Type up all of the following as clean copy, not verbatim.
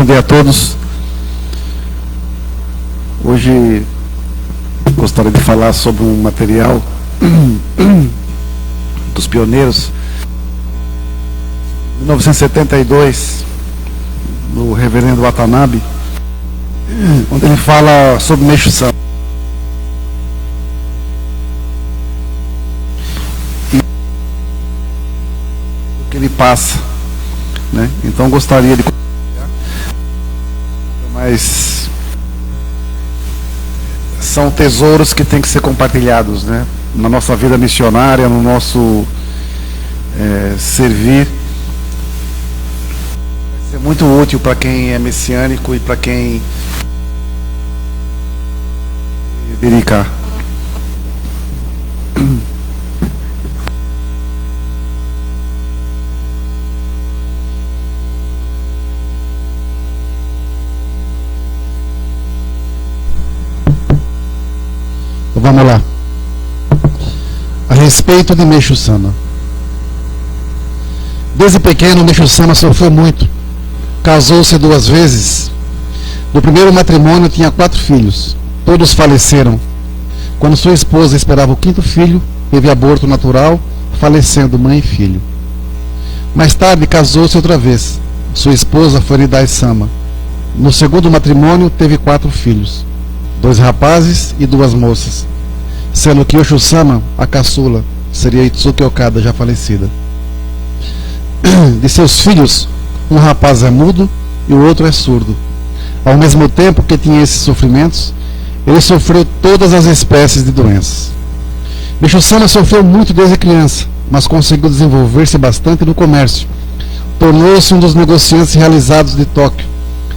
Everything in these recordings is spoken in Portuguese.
Bom dia a todos. Hoje gostaria de falar sobre um material dos pioneiros. Em 1972, no Reverendo Watanabe, onde ele fala sobre Meixo Sama. E o que ele passa, né? Então gostaria de mas são tesouros que têm que ser compartilhados, né? Na nossa vida missionária, no nosso servir. Vai ser muito útil para quem é messiânico e para quem dedicar. Vamos lá. A respeito de Meixo Sama. Desde pequeno, Meixo Sama sofreu muito. Casou-se 2 vezes. No primeiro matrimônio tinha 4 filhos. Todos faleceram. Quando sua esposa esperava o 5º filho, teve aborto natural, falecendo mãe e filho. Mais tarde, casou-se outra vez. Sua esposa foi Nidai Sama. No segundo matrimônio, teve 4 filhos. 2 rapazes e 2 moças. Sendo que Osho Sama, a caçula, seria Itsuki Okada, já falecida. De seus filhos, um rapaz é mudo e o outro é surdo. Ao mesmo tempo que tinha esses sofrimentos, ele sofreu todas as espécies de doenças. Meixo Sama sofreu muito desde criança, mas conseguiu desenvolver-se bastante no comércio. Tornou-se um dos negociantes realizados de Tóquio,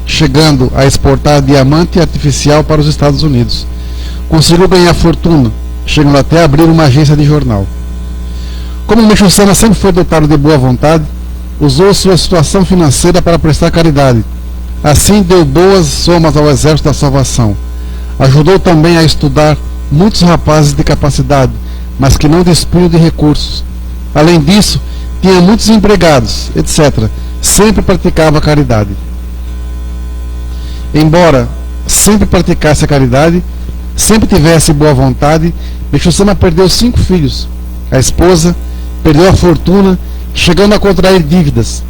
chegando a exportar diamante artificial para os Estados Unidos. Conseguiu ganhar fortuna, chegando até a abrir uma agência de jornal. Como Meixo Sama sempre foi dotado de boa vontade, usou sua situação financeira para prestar caridade. Assim deu boas somas ao Exército da Salvação. Ajudou também a estudar muitos rapazes de capacidade, mas que não dispunham de recursos. Além disso, tinha muitos empregados, etc. Sempre praticava caridade. Embora sempre praticasse a caridade, sempre tivesse boa vontade, Meixo Sama perdeu 5 filhos. A esposa perdeu a fortuna, chegando a contrair dívidas.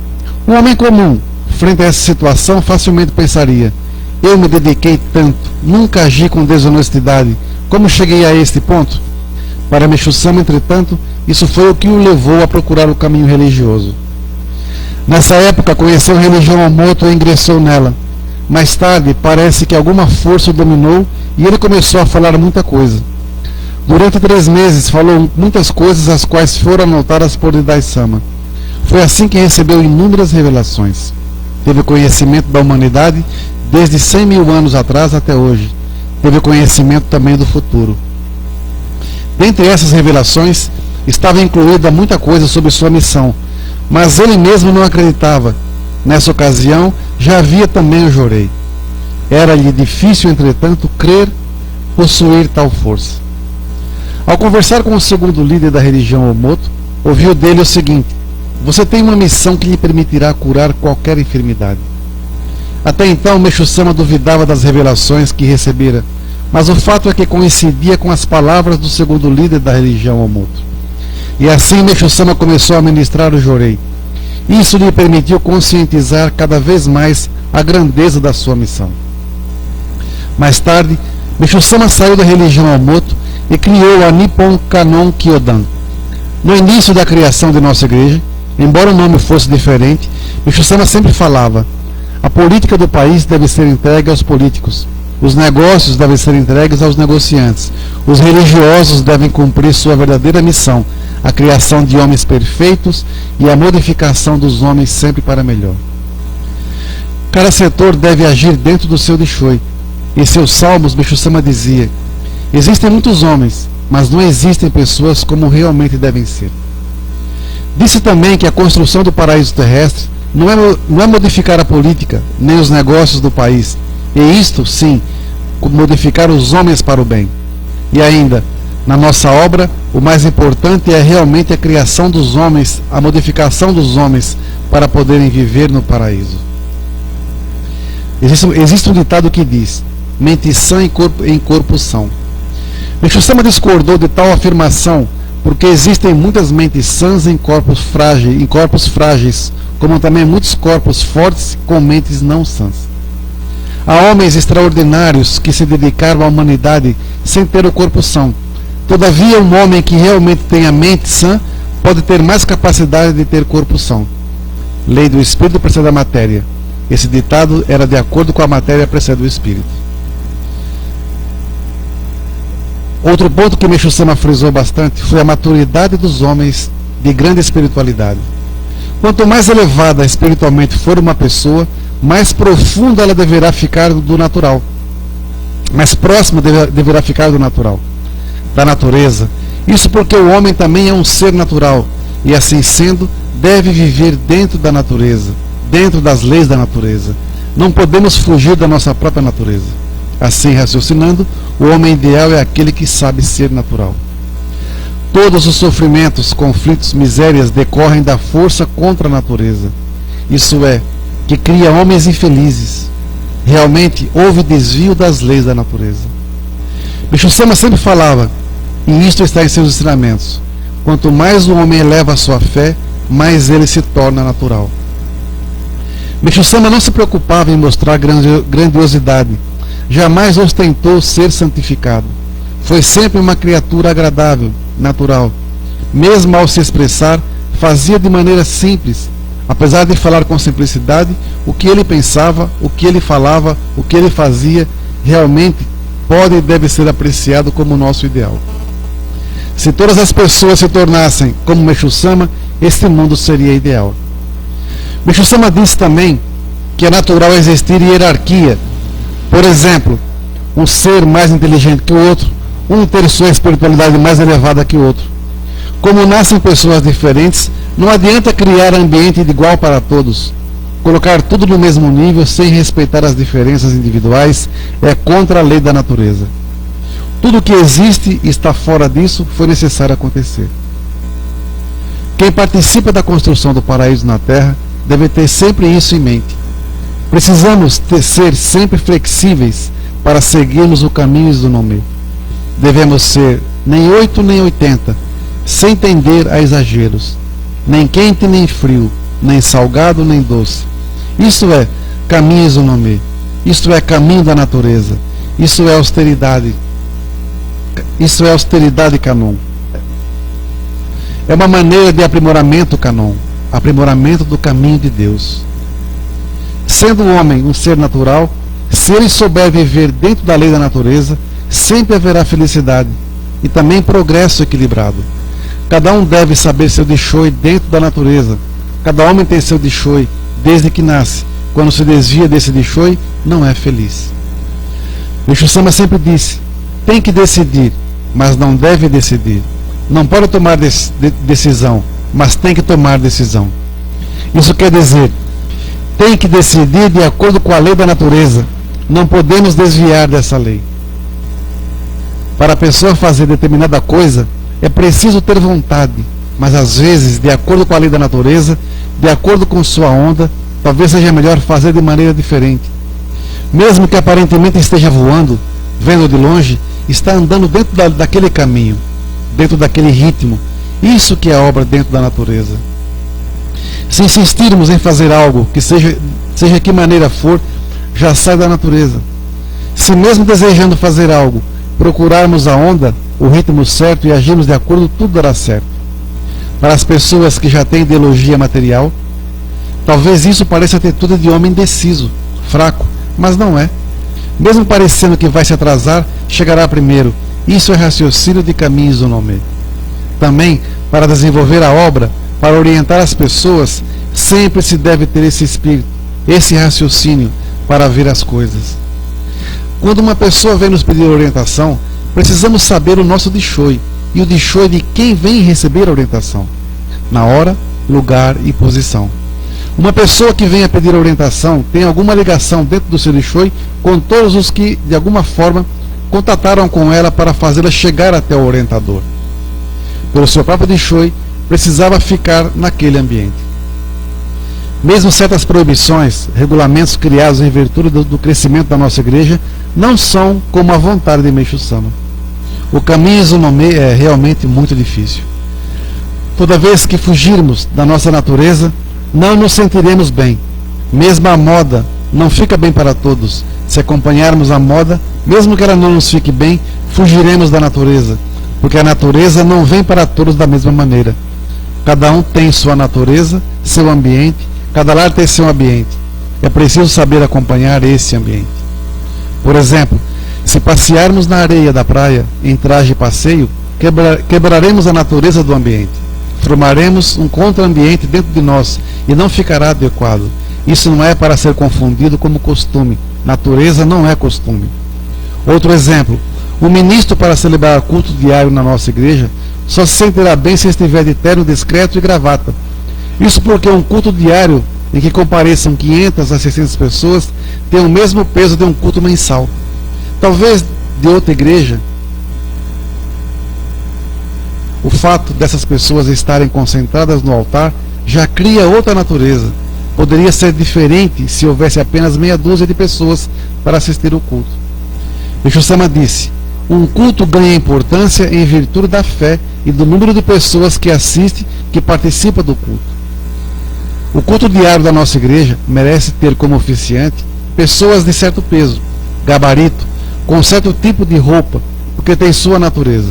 Um homem comum, frente a essa situação, facilmente pensaria: eu me dediquei tanto, nunca agi com desonestidade, como cheguei a este ponto? Para Meixo Sama, entretanto, isso foi o que o levou a procurar o caminho religioso. Nessa época, conheceu a religião Omoto e ingressou nela. Mais tarde, parece que alguma força o dominou e ele começou a falar muita coisa. Durante 3 meses, falou muitas coisas, as quais foram anotadas por Nidai Sama. Foi assim que recebeu inúmeras revelações. Teve conhecimento da humanidade desde 100 mil anos atrás até hoje. Teve conhecimento também do futuro. Dentre essas revelações, estava incluída muita coisa sobre sua missão, mas ele mesmo não acreditava. Nessa ocasião, já havia também o Jorei. Era-lhe difícil, entretanto, crer possuir tal força. Ao conversar com o segundo líder da religião Omoto, ouviu dele o seguinte: você tem uma missão que lhe permitirá curar qualquer enfermidade. Até então, Meixo Sama duvidava das revelações que recebera, mas o fato é que coincidia com as palavras do segundo líder da religião Omoto. E assim Meixo Sama começou a ministrar o Jorei. Isso lhe permitiu conscientizar cada vez mais a grandeza da sua missão. Mais tarde, Meixo Sama saiu da religião Omoto e criou a Nippon Kanon Kyodan. No início da criação de nossa igreja, embora o nome fosse diferente, Meixo Sama sempre falava: a política do país deve ser entregue aos políticos, os negócios devem ser entregues aos negociantes, os religiosos devem cumprir sua verdadeira missão, a criação de homens perfeitos e a modificação dos homens sempre para melhor. Cada setor deve agir dentro do seu Dishoi. Em seus salmos, Meixo Sama dizia: existem muitos homens, mas não existem pessoas como realmente devem ser. Disse também que a construção do paraíso terrestre não é modificar a política, nem os negócios do país, e isto, sim, modificar os homens para o bem. E ainda, na nossa obra, o mais importante é realmente a criação dos homens, a modificação dos homens, para poderem viver no paraíso. Existe um ditado que diz: mente sã em corpo são. Meixo Sama discordou de tal afirmação porque existem muitas mentes sãs em corpos frágeis, como também muitos corpos fortes com mentes não sãs. Há homens extraordinários que se dedicaram à humanidade sem ter o corpo são. Todavia, um homem que realmente tem a mente sã pode ter mais capacidade de ter corpo são. Lei do espírito precede a matéria. Esse ditado era de acordo com a matéria precede o espírito. Outro ponto que Meixo Sama frisou bastante foi a maturidade dos homens de grande espiritualidade. Quanto mais elevada espiritualmente for uma pessoa, mais profunda ela deverá ficar do natural. Mais próxima deverá ficar do natural, da natureza. Isso porque o homem também é um ser natural e, assim sendo, deve viver dentro da natureza, dentro das leis da natureza. Não podemos fugir da nossa própria natureza. Assim, raciocinando, o homem ideal é aquele que sabe ser natural. Todos os sofrimentos, conflitos, misérias decorrem da força contra a natureza. Isso é, que cria homens infelizes. Realmente, houve desvio das leis da natureza. Meixo Sama sempre falava, e isto está em seus ensinamentos: quanto mais o homem eleva a sua fé, mais ele se torna natural. Meixo Sama não se preocupava em mostrar grandiosidade. Jamais ostentou ser santificado. Foi sempre uma criatura agradável, natural. Mesmo ao se expressar, fazia de maneira simples, apesar de falar com simplicidade. O que ele pensava, o que ele falava, o que ele fazia, realmente pode e deve ser apreciado como nosso ideal. Se todas as pessoas se tornassem como Meixo Sama, este mundo seria ideal. Meixo Sama disse também que é natural existir hierarquia. Por exemplo, um ser mais inteligente que o outro, um ter sua espiritualidade mais elevada que o outro. Como nascem pessoas diferentes, não adianta criar ambiente igual para todos. Colocar tudo no mesmo nível sem respeitar as diferenças individuais é contra a lei da natureza. Tudo que existe e está fora disso foi necessário acontecer. Quem participa da construção do paraíso na Terra deve ter sempre isso em mente. Precisamos ser sempre flexíveis para seguirmos o caminho do nome. Devemos ser nem 8 nem 80, sem tender a exageros, nem quente nem frio, nem salgado nem doce. Isto é caminho do nome. Isto é caminho da natureza. Isso é austeridade. Isso é austeridade canon. É uma maneira de aprimoramento canon, aprimoramento do caminho de Deus. Sendo o homem um ser natural, se ele souber viver dentro da lei da natureza, sempre haverá felicidade e também progresso equilibrado. Cada um deve saber seu Dixoi dentro da natureza. Cada homem tem seu Dixoi desde que nasce. Quando se desvia desse Dixoi, não é feliz. Meixo Sama sempre disse: tem que decidir, mas não deve decidir. Não pode tomar decisão, mas tem que tomar decisão. Isso quer dizer, tem que decidir de acordo com a lei da natureza. Não podemos desviar dessa lei. Para a pessoa fazer determinada coisa, é preciso ter vontade, mas às vezes, de acordo com a lei da natureza, de acordo com sua onda, talvez seja melhor fazer de maneira diferente. Mesmo que aparentemente esteja voando, vendo de longe, está andando dentro daquele caminho, dentro daquele ritmo. Isso que é obra dentro da natureza. Se insistirmos em fazer algo, que seja que maneira for, já sai da natureza. Se mesmo desejando fazer algo, procurarmos a onda, o ritmo certo e agirmos de acordo, tudo dará certo. Para as pessoas que já têm ideologia material, talvez isso pareça atitude de homem indeciso, fraco, mas não é. Mesmo parecendo que vai se atrasar, chegará primeiro. Isso é raciocínio de caminhos do nome. Também, para desenvolver a obra, para orientar as pessoas, sempre se deve ter esse espírito, esse raciocínio para ver as coisas. Quando uma pessoa vem nos pedir orientação, precisamos saber o nosso Dixoi e o Dixoi de quem vem receber a orientação, na hora, lugar e posição. Uma pessoa que venha pedir orientação tem alguma ligação dentro do seu Dixoi com todos os que, de alguma forma, contataram com ela para fazê-la chegar até o orientador. Pelo seu próprio Dixoi, precisava ficar naquele ambiente. Mesmo certas proibições, regulamentos criados em virtude do crescimento da nossa igreja, não são como a vontade de Meixo Sama. O caminho Izunome é realmente muito difícil. Toda vez que fugirmos da nossa natureza, não nos sentiremos bem. Mesmo a moda não fica bem para todos. Se acompanharmos a moda, mesmo que ela não nos fique bem, fugiremos da natureza, porque a natureza não vem para todos da mesma maneira. Cada um tem sua natureza, seu ambiente, cada lar tem seu ambiente. É preciso saber acompanhar esse ambiente. Por exemplo, se passearmos na areia da praia em traje de passeio, quebraremos a natureza do ambiente. Formaremos um contra-ambiente dentro de nós e não ficará adequado. Isso não é para ser confundido como costume. Natureza não é costume. Outro exemplo, o ministro para celebrar culto diário na nossa igreja só se sentirá bem se estiver de terno discreto e gravata. Isso porque um culto diário em que compareçam 500 a 600 pessoas tem o mesmo peso de um culto mensal. Talvez de outra igreja, o fato dessas pessoas estarem concentradas no altar já cria outra natureza. Poderia ser diferente se houvesse apenas meia dúzia de pessoas para assistir o culto. Meixo Sama disse: um culto ganha importância em virtude da fé e do número de pessoas que assiste, que participa do culto. O culto diário da nossa igreja merece ter como oficiante pessoas de certo peso, gabarito, com certo tipo de roupa, porque tem sua natureza.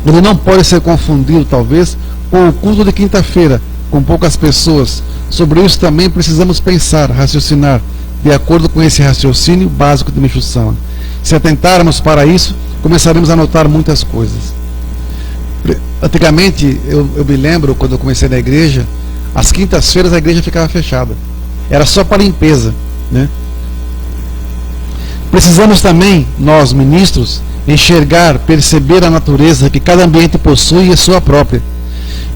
Ele não pode ser confundido, talvez, com o culto de quinta-feira, com poucas pessoas. Sobre isso também precisamos pensar, raciocinar, de acordo com esse raciocínio básico de Meixo Sama. Se atentarmos para isso, começaremos a notar muitas coisas. Antigamente, eu me lembro, quando eu comecei na igreja, às quintas-feiras a igreja ficava fechada. Era só para limpeza, né? Precisamos também, nós ministros, enxergar, perceber a natureza que cada ambiente possui e a sua própria.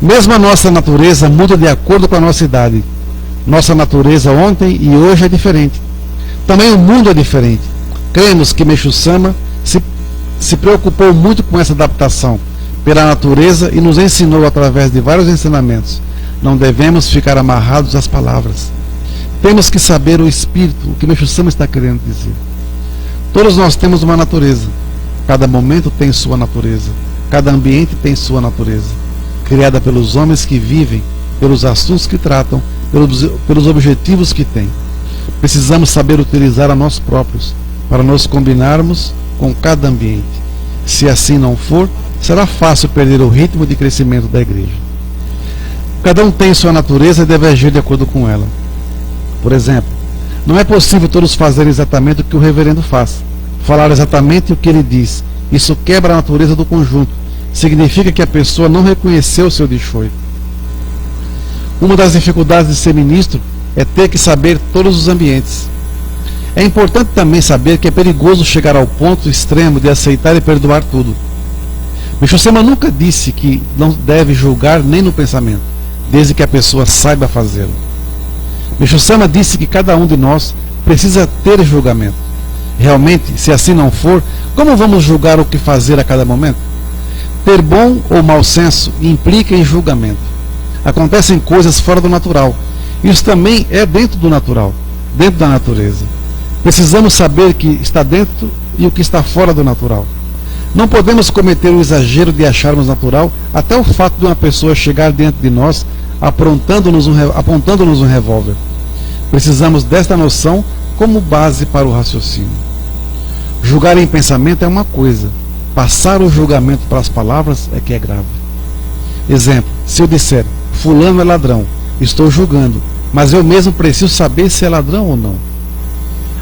Mesmo a nossa natureza muda de acordo com a nossa idade. Nossa natureza ontem e hoje é diferente. Também o mundo é diferente. Cremos que Meixo Sama se preocupou muito com essa adaptação pela natureza e nos ensinou através de vários ensinamentos. Não devemos ficar amarrados às palavras. Temos que saber o espírito, o que Meixo Sama está querendo dizer. Todos nós temos uma natureza. Cada momento tem sua natureza. Cada ambiente tem sua natureza. Criada pelos homens que vivem, pelos assuntos que tratam, pelos objetivos que têm. Precisamos saber utilizar a nós próprios, para nos combinarmos com cada ambiente. Se assim não for, será fácil perder o ritmo de crescimento da igreja. Cada um tem sua natureza e deve agir de acordo com ela. Por exemplo, não é possível todos fazerem exatamente o que o reverendo faz, falar exatamente o que ele diz. Isso quebra a natureza do conjunto. Significa que a pessoa não reconheceu o seu desfoio. Uma das dificuldades de ser ministro é ter que saber todos os ambientes. É importante também saber que é perigoso chegar ao ponto extremo de aceitar e perdoar tudo. Meixo Sama nunca disse que não deve julgar nem no pensamento, desde que a pessoa saiba fazê-lo. Meixo Sama disse que cada um de nós precisa ter julgamento. Realmente, se assim não for, como vamos julgar o que fazer a cada momento? Ter bom ou mau senso implica em julgamento. Acontecem coisas fora do natural. Isso também é dentro do natural, dentro da natureza. Precisamos saber o que está dentro e o que está fora do natural. Não podemos cometer o exagero de acharmos natural até o fato de uma pessoa chegar diante de nós apontando-nos um revólver. Precisamos desta noção como base para o raciocínio. Julgar em pensamento é uma coisa. Passar o julgamento para as palavras é que é grave. Exemplo, se eu disser, fulano é ladrão, estou julgando, mas eu mesmo preciso saber se é ladrão ou não.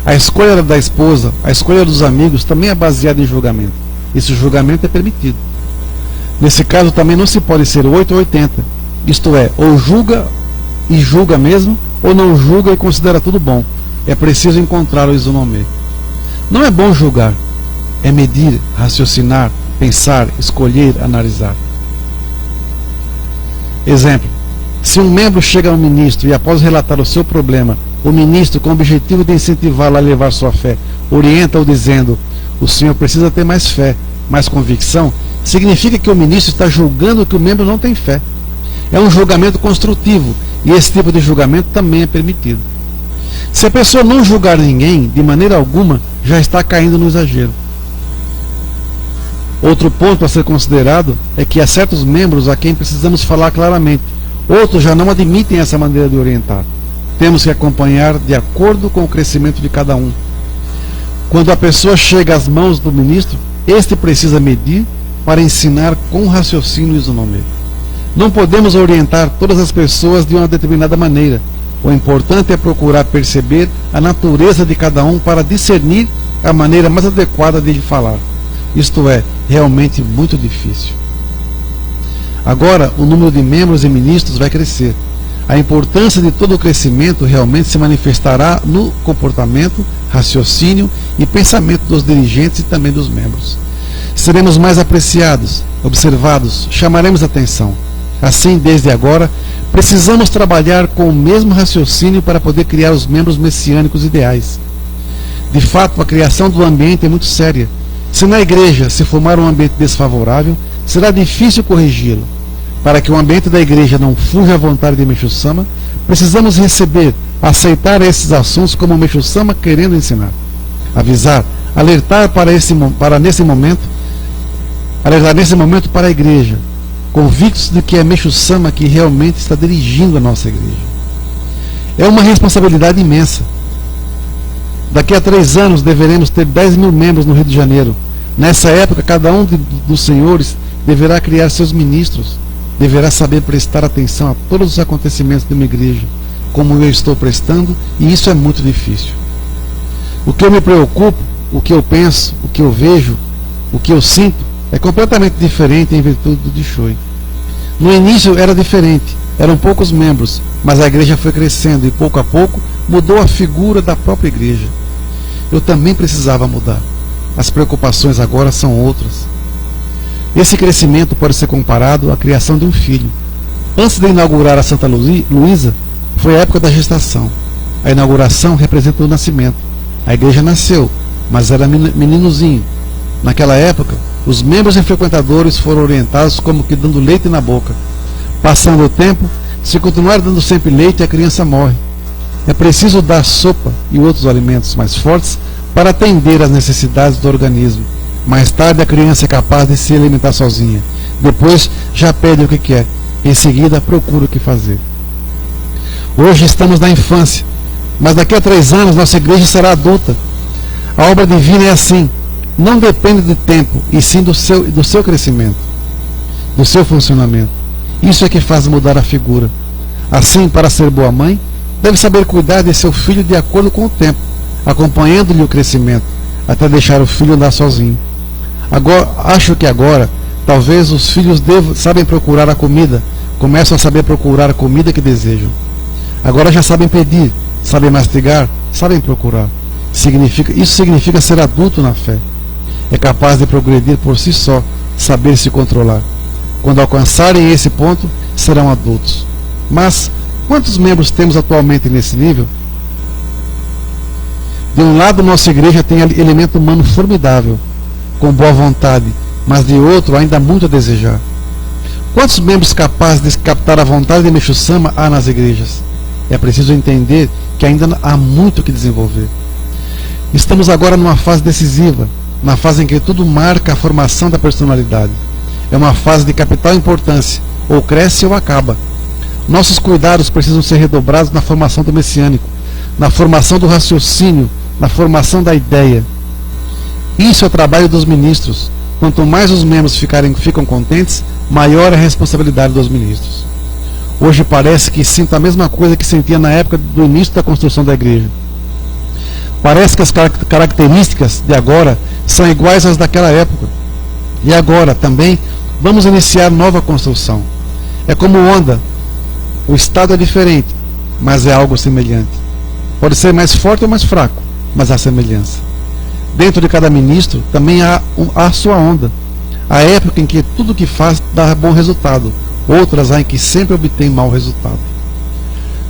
A escolha da esposa, a escolha dos amigos também é baseada em julgamento. Esse julgamento é permitido. Nesse caso também não se pode ser 8 ou 80. Isto é, ou julga e julga mesmo, ou não julga e considera tudo bom. É preciso encontrar o Izunome. Não é bom julgar. É medir, raciocinar, pensar, escolher, analisar. Exemplo. Se um membro chega ao ministro e após relatar o seu problema, o ministro, com o objetivo de incentivá-lo a levar sua fé, orienta-o dizendo: o senhor precisa ter mais fé, mais convicção, significa que o ministro está julgando que o membro não tem fé. É um julgamento construtivo, E esse tipo de julgamento também é permitido. Se a pessoa não julgar ninguém, de maneira alguma, já está caindo no exagero. Outro ponto a ser considerado é que há certos membros a quem precisamos falar claramente. Outros já não admitem essa maneira de orientar. Temos que acompanhar de acordo com o crescimento de cada um. Quando a pessoa chega às mãos do ministro, este precisa medir para ensinar com raciocínio e isonomia. Não podemos orientar todas as pessoas de uma determinada maneira. O importante é procurar perceber a natureza de cada um para discernir a maneira mais adequada de falar. Isto é realmente muito difícil. Agora, o número de membros e ministros vai crescer. A importância de todo o crescimento realmente se manifestará no comportamento, raciocínio e pensamento dos dirigentes e também dos membros. Seremos mais apreciados, observados, chamaremos atenção. Assim, desde agora, precisamos trabalhar com o mesmo raciocínio para poder criar os membros messiânicos ideais. De fato, a criação do ambiente é muito séria. Se na igreja se formar um ambiente desfavorável, será difícil corrigi-lo. Para que o ambiente da igreja não fuja à vontade de Meixo Sama, precisamos receber, aceitar esses assuntos como Meixo Sama querendo ensinar. Avisar, alertar nesse momento para a igreja, convictos de que é Meixo Sama que realmente está dirigindo a nossa igreja. É uma responsabilidade imensa. Daqui a 3 anos deveremos ter 10 mil membros no Rio de Janeiro. Nessa época, cada um dos senhores deverá criar seus ministros, deverá saber prestar atenção a todos os acontecimentos de uma igreja, como eu estou prestando, e isso é muito difícil. O que eu me preocupo, o que eu penso, o que eu vejo, o que eu sinto, é completamente diferente em virtude do Dixoi. No início era diferente, eram poucos membros, mas a igreja foi crescendo e pouco a pouco mudou a figura da própria igreja. Eu também precisava mudar. As preocupações agora são outras. Esse crescimento pode ser comparado à criação de um filho. Antes de inaugurar a Santa Luísa, foi a época da gestação. A inauguração representa o nascimento. A igreja nasceu, mas era meninozinho. Naquela época, os membros e frequentadores foram orientados como que dando leite na boca. Passando o tempo, se continuar dando sempre leite, a criança morre. É preciso dar sopa e outros alimentos mais fortes para atender às necessidades do organismo. Mais tarde a criança é capaz de se alimentar sozinha. Depois já pede o que quer. Em seguida procura o que fazer. Hoje estamos na infância, mas daqui a 3 anos nossa igreja será adulta. A obra divina é assim. Não depende de tempo, e sim do seu crescimento, do seu funcionamento. Isso é que faz mudar a figura. Assim, para ser boa mãe, deve saber cuidar de seu filho de acordo com o tempo, acompanhando-lhe o crescimento, até deixar o filho andar sozinho. Acho que agora, talvez os filhos sabem procurar a comida, começam a saber procurar a comida que desejam. Agora já sabem pedir, sabem mastigar, sabem procurar. Isso significa ser adulto na fé. É capaz de progredir por si só, saber se controlar. Quando alcançarem esse ponto, serão adultos. Mas, quantos membros temos atualmente nesse nível? De um lado, nossa igreja tem elemento humano formidável, com boa vontade, mas de outro, ainda há muito a desejar. Quantos membros capazes de captar a vontade de Meixo Sama há nas igrejas? É preciso entender que ainda há muito que desenvolver. Estamos agora numa fase decisiva, na fase em que tudo marca a formação da personalidade. É uma fase de capital importância, ou cresce ou acaba. Nossos cuidados precisam ser redobrados na formação do messiânico, na formação do raciocínio, na formação da ideia. Isso é o trabalho dos ministros. Quanto mais os membros ficam contentes, maior é a responsabilidade dos ministros. Hoje parece que sinto a mesma coisa que sentia na época do início da construção da igreja. Parece que as características de agora são iguais às daquela época. E agora também vamos iniciar nova construção. É como onda. O estado é diferente, mas é algo semelhante. Pode ser mais forte ou mais fraco, mas há semelhança. Dentro de cada ministro também há a sua onda. Há época em que tudo que faz dá bom resultado. Outras há em que sempre obtém mau resultado.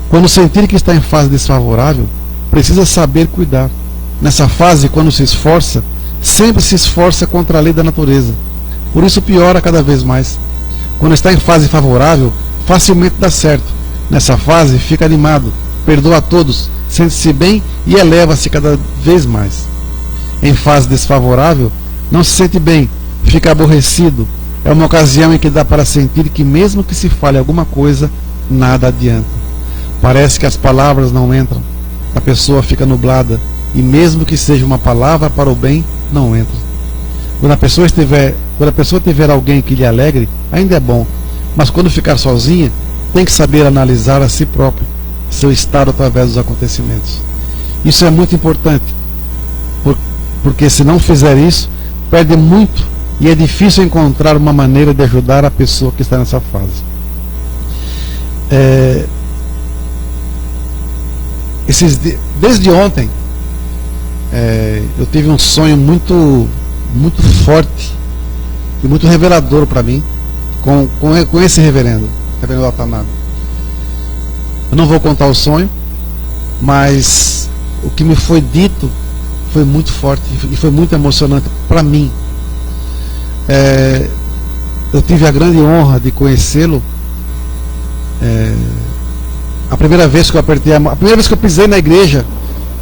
Quando sentir que está em fase desfavorável, precisa saber cuidar. Nessa fase, quando se esforça, sempre se esforça contra a lei da natureza. Por isso piora cada vez mais. Quando está em fase favorável, facilmente dá certo. nessa fase fica animado, perdoa a todos, sente-se bem e eleva-se cada vez mais. Em fase desfavorável, não se sente bem, fica aborrecido. É uma ocasião em que dá para sentir que mesmo que se fale alguma coisa, nada adianta. Parece que as palavras não entram, a pessoa fica nublada, e mesmo que seja uma palavra para o bem, não entra. Quando a pessoa tiver alguém que lhe alegre, ainda é bom, mas quando ficar sozinha, tem que saber analisar a si próprio, seu estado através dos acontecimentos. Isso é muito importante, porque se não fizer isso, perde muito e é difícil encontrar uma maneira de ajudar a pessoa que está nessa fase. Desde ontem, eu tive um sonho muito forte e muito revelador para mim com esse reverendo Watanabe. Eu não vou contar o sonho, mas o que me foi dito foi muito forte e foi muito emocionante para mim. Eu tive a grande honra de conhecê-lo. A primeira vez que eu apertei a mão, a primeira vez que eu pisei na igreja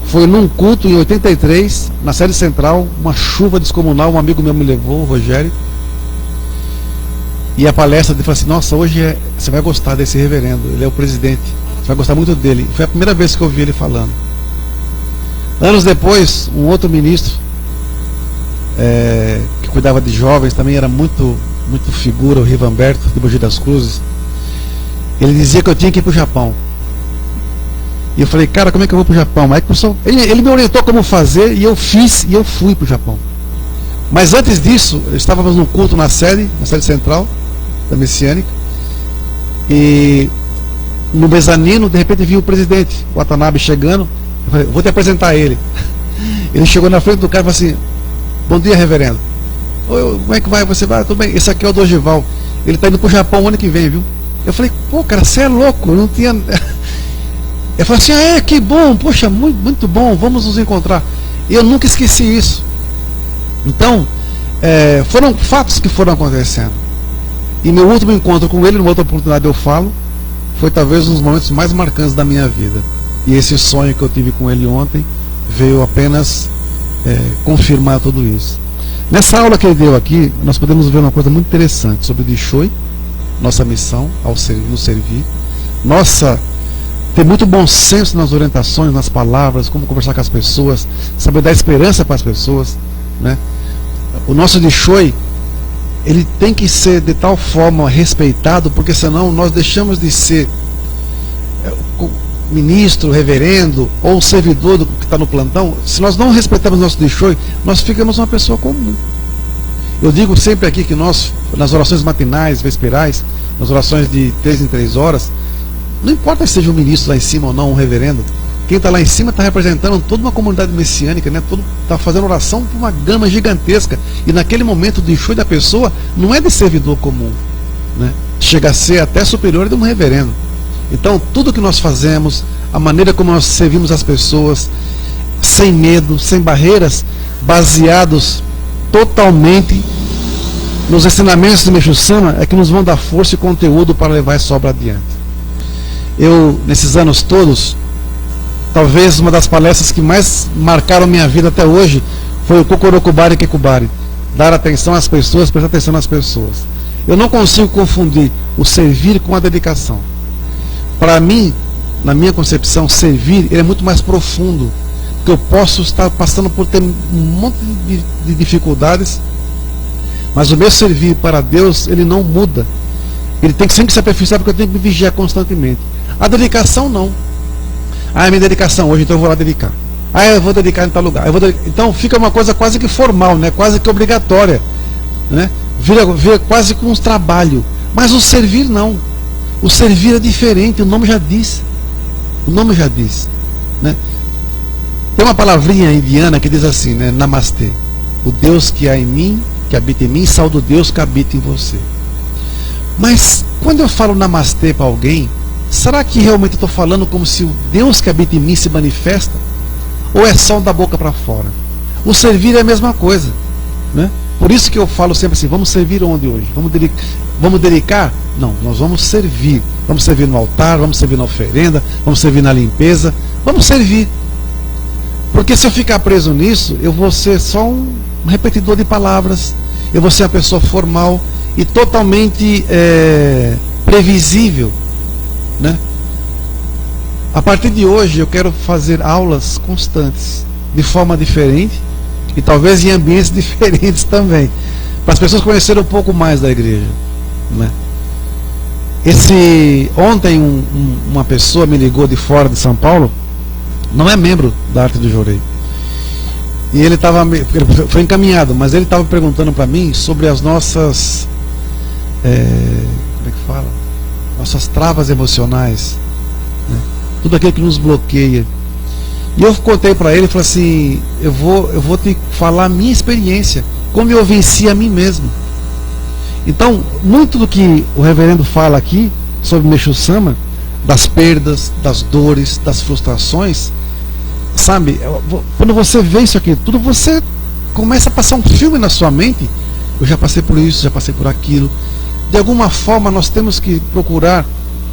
foi num culto em 83, na sede central, uma chuva descomunal. Um amigo meu me levou, o Rogério, e a palestra ele falou assim: nossa, hoje você vai gostar desse reverendo, ele é o presidente, você vai gostar muito dele. Foi a primeira vez que eu ouvi ele falando. Anos depois, um outro ministro que cuidava de jovens, também era muito figura, o Rivanberto de Mogi das Cruzes, ele dizia que eu tinha que ir para o Japão. E eu falei: cara, como é que eu vou para o Japão? Mas ele me orientou como fazer, e eu fiz, e eu fui para o Japão. Mas antes disso, estávamos num culto na sede central da Messiânica, e no mezanino, de repente vi o presidente Watanabe chegando. Eu falei: vou te apresentar a ele. Ele chegou na frente do cara e falou assim: bom dia, reverendo. Oi, como é que vai? Você vai? Tudo bem. Esse aqui é o Dorival. Ele está indo para o Japão ano que vem, viu? Eu falei: pô, cara, você é louco, eu não tinha... Ele falou assim: que bom, poxa, muito bom, vamos nos encontrar. E eu nunca esqueci isso. Então, foram fatos que foram acontecendo. E meu último encontro com ele, numa outra oportunidade eu falo, foi talvez um dos momentos mais marcantes da minha vida. E esse sonho que eu tive com ele ontem veio apenas confirmar tudo isso. Nessa aula que ele deu aqui, nós podemos ver uma coisa muito interessante sobre o Dixoi, nossa missão ao nos servir, ter muito bom senso nas orientações, nas palavras, como conversar com as pessoas, saber dar esperança para as pessoas, né? O nosso Dixoi, ele tem que ser de tal forma respeitado, porque senão nós deixamos de ser ministro, reverendo ou servidor que está no plantão. Se nós não respeitamos o nosso Dixoi, nós ficamos uma pessoa comum. Eu digo sempre aqui que nós, nas orações matinais, vesperais, nas orações de 3 em 3 horas, não importa se seja um ministro lá em cima ou não, um reverendo, quem está lá em cima está representando toda uma comunidade messiânica, né? Está fazendo oração por uma gama gigantesca, e naquele momento o Dixoi da pessoa não é de servidor comum, né? Chega a ser até superior de um reverendo. Então tudo que nós fazemos, a maneira como nós servimos as pessoas, sem medo, sem barreiras, baseados totalmente nos ensinamentos de Meixo Sama, é que nos vão dar força e conteúdo para levar essa obra adiante. Eu, nesses anos todos, talvez uma das palestras que mais marcaram minha vida até hoje foi o Kokorokubari Kekubari, dar atenção às pessoas, prestar atenção nas pessoas. Eu não consigo confundir o servir com a dedicação. Para mim, na minha concepção, servir ele é muito mais profundo, porque eu posso estar passando por ter um monte de dificuldades, mas o meu servir para Deus, ele não muda. Ele tem que sempre se aperfeiçoar, porque eu tenho que me vigiar constantemente. A dedicação não. É minha dedicação hoje, então eu vou lá dedicar. Eu vou dedicar em tal lugar. Então fica uma coisa quase que formal, né? Quase que obrigatória, né? Vira quase que um trabalho. Mas o servir não. O servir é diferente, o nome já diz. O nome já diz, né? Tem uma palavrinha indiana que diz assim, né? Namastê. O Deus que há em mim, que habita em mim, saúde o Deus que habita em você. Mas quando eu falo namastê para alguém, será que realmente eu estou falando como se o Deus que habita em mim se manifesta? Ou é só da boca para fora? O servir é a mesma coisa, né? Por isso que eu falo sempre assim, vamos servir onde hoje? Vamos dedicar? Não, nós vamos servir. Vamos servir no altar, vamos servir na oferenda, vamos servir na limpeza, vamos servir. Porque se eu ficar preso nisso, eu vou ser só um repetidor de palavras, eu vou ser uma pessoa formal e totalmente previsível, né? A partir de hoje eu quero fazer aulas constantes, de forma diferente, e talvez em ambientes diferentes também, para as pessoas conhecerem um pouco mais da igreja, né? Ontem uma pessoa me ligou de fora de São Paulo, não é membro da Arte do Jorei, e ele foi encaminhado, mas ele estava perguntando para mim sobre as nossas como é que fala? Nossas travas emocionais, né? Tudo aquilo que nos bloqueia. E eu contei para ele, falei assim, eu vou te falar a minha experiência, como eu venci a mim mesmo. Então, muito do que o reverendo fala aqui sobre Meixo Sama, das perdas, das dores, das frustrações, sabe, quando você vê isso aqui tudo, você começa a passar um filme na sua mente. Eu já passei por isso, já passei por aquilo. De alguma forma nós temos que procurar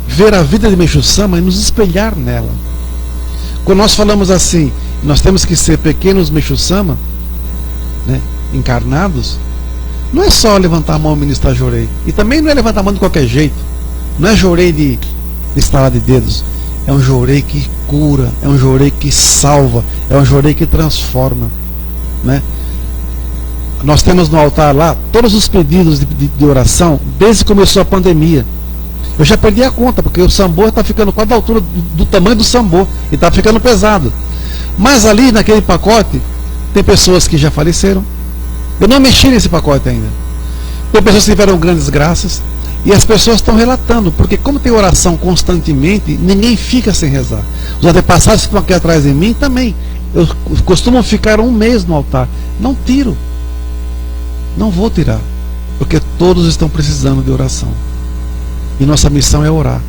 ver a vida de Meixo Sama e nos espelhar nela. Quando nós falamos assim, nós temos que ser pequenos Meixo Sama, né, encarnados, não é só levantar a mão e ministrar Jorei. E também não é levantar a mão de qualquer jeito. Não é Jorei de estalar de dedos. É um Jorei que cura, é um Jorei que salva, é um Jorei que transforma, né? Nós temos no altar lá todos os pedidos de oração desde que começou a pandemia. Eu já perdi a conta, porque o Sambor está ficando quase da altura do tamanho do Sambor e está ficando pesado. Mas ali naquele pacote tem pessoas que já faleceram. Eu não mexi nesse pacote ainda. Tem pessoas que tiveram grandes graças e as pessoas estão relatando, porque como tem oração constantemente, ninguém fica sem rezar. Os antepassados que estão aqui atrás de mim também. Eu costumo ficar um mês no altar. Não tiro. Não vou tirar, porque todos estão precisando de oração. E nossa missão é orar.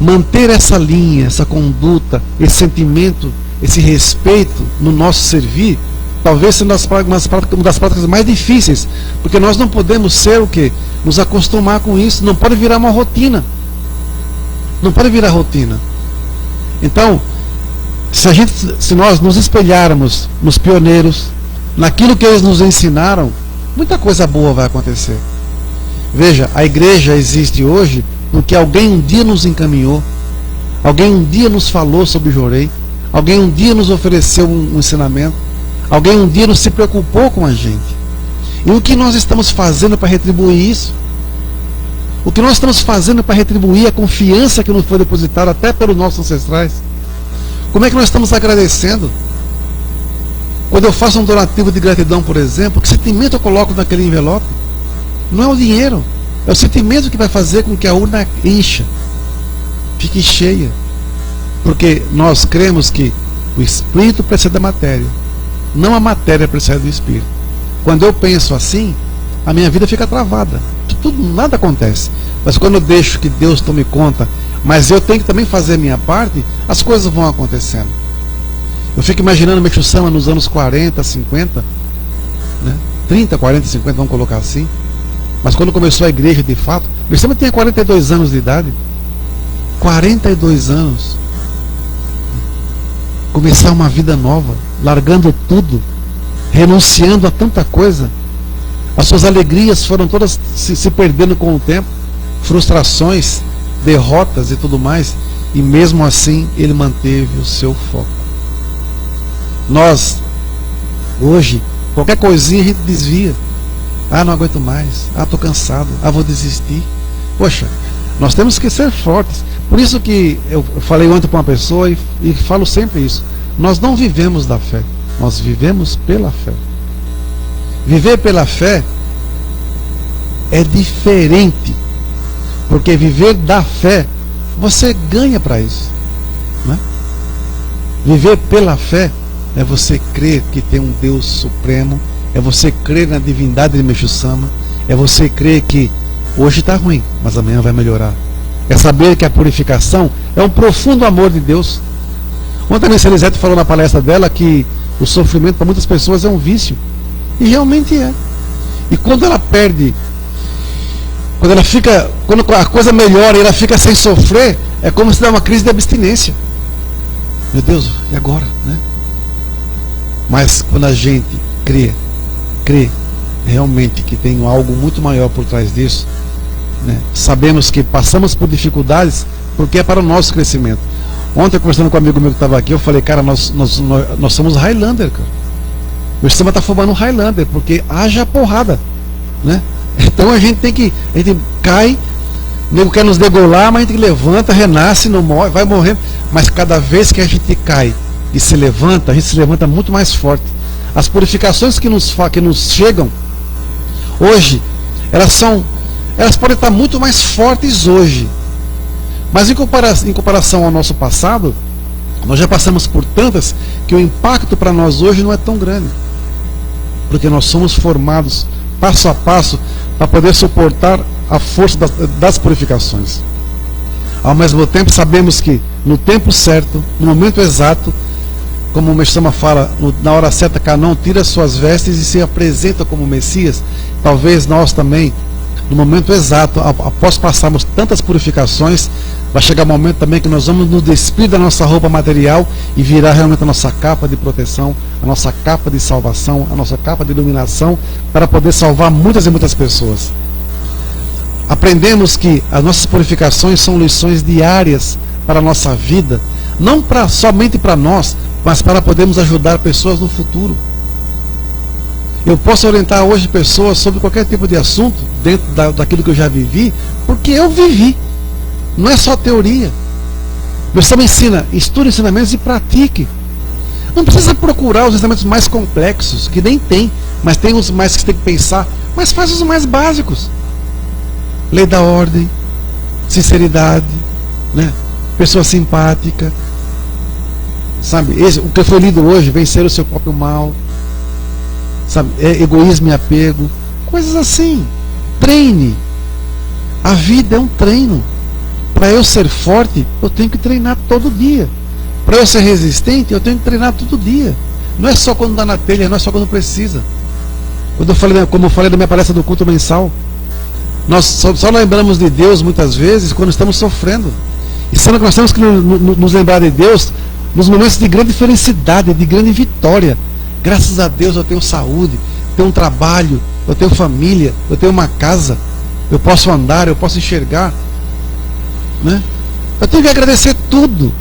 Manter essa linha, essa conduta, esse sentimento, esse respeito no nosso servir, talvez seja uma das práticas mais difíceis, porque nós não podemos ser o quê? Nos acostumar com isso, não pode virar uma rotina. Não pode virar rotina. Então, se nós nos espelharmos nos pioneiros, naquilo que eles nos ensinaram, muita coisa boa vai acontecer. Veja, a igreja existe hoje porque alguém um dia nos encaminhou, alguém um dia nos falou sobre o Jorei, alguém um dia nos ofereceu um ensinamento, alguém um dia nos se preocupou com a gente. E o que nós estamos fazendo para retribuir isso? O que nós estamos fazendo para retribuir a confiança que nos foi depositada até pelos nossos ancestrais? Como é que nós estamos agradecendo? Quando eu faço um donativo de gratidão, por exemplo, que sentimento eu coloco naquele envelope? Não é o dinheiro, é o sentimento que vai fazer com que a urna encha, fique cheia. Porque nós cremos que o espírito precede a matéria, não a matéria precede o espírito. Quando eu penso assim, a minha vida fica travada, nada acontece. Mas quando eu deixo que Deus tome conta, mas eu tenho que também fazer a minha parte, as coisas vão acontecendo. Eu fico imaginando Meixo Sama nos anos 40, 50, né? 30, 40, 50, vamos colocar assim. Mas quando começou a igreja de fato, Meixo Sama tinha 42 anos de idade. 42 anos. Começar uma vida nova, largando tudo, renunciando a tanta coisa. As suas alegrias foram todas se perdendo com o tempo, frustrações, derrotas e tudo mais, e mesmo assim ele manteve o seu foco. Nós, hoje, qualquer coisinha a gente desvia. Ah, não aguento mais. Ah, estou cansado. Ah, vou desistir. Poxa, nós temos que ser fortes. Por isso que eu falei ontem para uma pessoa e falo sempre isso. Nós não vivemos da fé, nós vivemos pela fé. Viver pela fé é diferente, porque viver da fé, você ganha para isso, não é? Viver pela fé é você crer que tem um Deus supremo, é você crer na divindade de Meixo Sama, é você crer que hoje está ruim, mas amanhã vai melhorar. É saber que a purificação é um profundo amor de Deus. Ontem a Miss Elisete falou na palestra dela que o sofrimento para muitas pessoas é um vício. E realmente é. E quando ela perde, quando a coisa melhora e ela fica sem sofrer, é como se dá uma crise de abstinência. Meu Deus, e agora, né? Mas quando a gente crê realmente que tem algo muito maior por trás disso, né? Sabemos que passamos por dificuldades porque é para o nosso crescimento. Ontem, conversando com um amigo meu que estava aqui, eu falei, cara, nós somos Highlander, cara. O sistema está formando um Highlander, porque haja porrada, né? Então a gente cai, o nego quer nos degolar, mas a gente levanta, renasce, não morre, vai morrer. Mas cada vez que a gente cai e se levanta, a gente se levanta muito mais forte. As purificações que nos chegam hoje, elas podem estar muito mais fortes hoje. Mas em comparação ao nosso passado, nós já passamos por tantas que o impacto para nós hoje não é tão grande. Porque nós somos formados passo a passo para poder suportar a força das purificações. Ao mesmo tempo, sabemos que no tempo certo, no momento exato, como o Meshama fala, na hora certa, Canão tira suas vestes e se apresenta como Messias. Talvez nós também, no momento exato, após passarmos tantas purificações, vai chegar um momento também que nós vamos nos despir da nossa roupa material e virar realmente a nossa capa de proteção, a nossa capa de salvação, a nossa capa de iluminação, para poder salvar muitas e muitas pessoas. Aprendemos que as nossas purificações são lições diárias para a nossa vida, não somente para nós, mas para podermos ajudar pessoas no futuro. Eu posso orientar hoje pessoas sobre qualquer tipo de assunto, dentro daquilo que eu já vivi, porque eu vivi. Não é só teoria. Deus também ensina, estude ensinamentos e pratique. Não precisa procurar os ensinamentos mais complexos, que nem tem, mas tem os mais que você tem que pensar, mas faz os mais básicos. Lei da ordem, sinceridade, né? Pessoa simpática, sabe? O que foi lido hoje, vencer o seu próprio mal, sabe? Egoísmo e apego, coisas assim. Treine. A vida é um treino. Para eu ser forte, eu tenho que treinar todo dia. Para eu ser resistente, eu tenho que treinar todo dia. Não é só quando dá na telha, não é só quando precisa. Como eu falei da minha palestra do culto mensal, nós só lembramos de Deus muitas vezes quando estamos sofrendo. E sendo que nós temos que nos lembrar de Deus nos momentos de grande felicidade, de grande vitória. Graças a Deus eu tenho saúde, tenho um trabalho, eu tenho família, eu tenho uma casa, eu posso andar, eu posso enxergar, né? Eu tenho que agradecer tudo,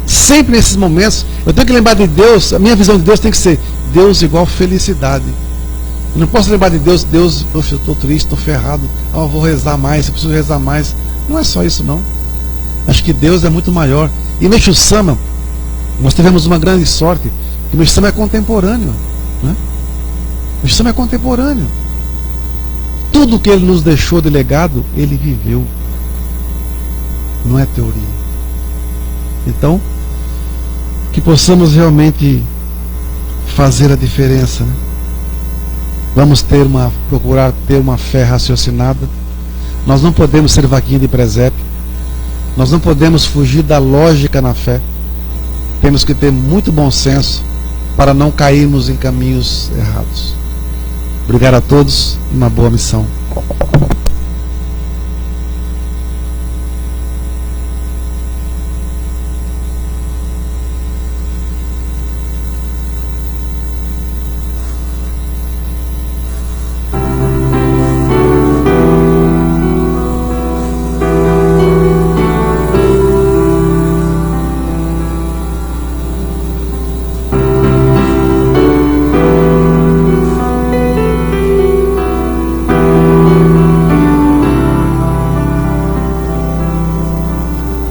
sempre nesses momentos. Eu tenho que lembrar de Deus. A minha visão de Deus tem que ser Deus igual felicidade. Eu não posso lembrar de Deus, poxa, eu estou triste, estou ferrado, eu vou rezar mais, eu preciso rezar mais. Não é só isso, não. Acho que Deus é muito maior. E Meixo Sama, nós tivemos uma grande sorte, que Meixo Sama é contemporâneo, né? Meixo Sama é contemporâneo. Tudo que ele nos deixou de legado, ele viveu. Não é teoria. Então, que possamos realmente fazer a diferença, né? Vamos procurar ter uma fé raciocinada. Nós não podemos ser vaquinha de presépio. Nós não podemos fugir da lógica na fé. Temos que ter muito bom senso para não cairmos em caminhos errados. Obrigado a todos e uma boa missão.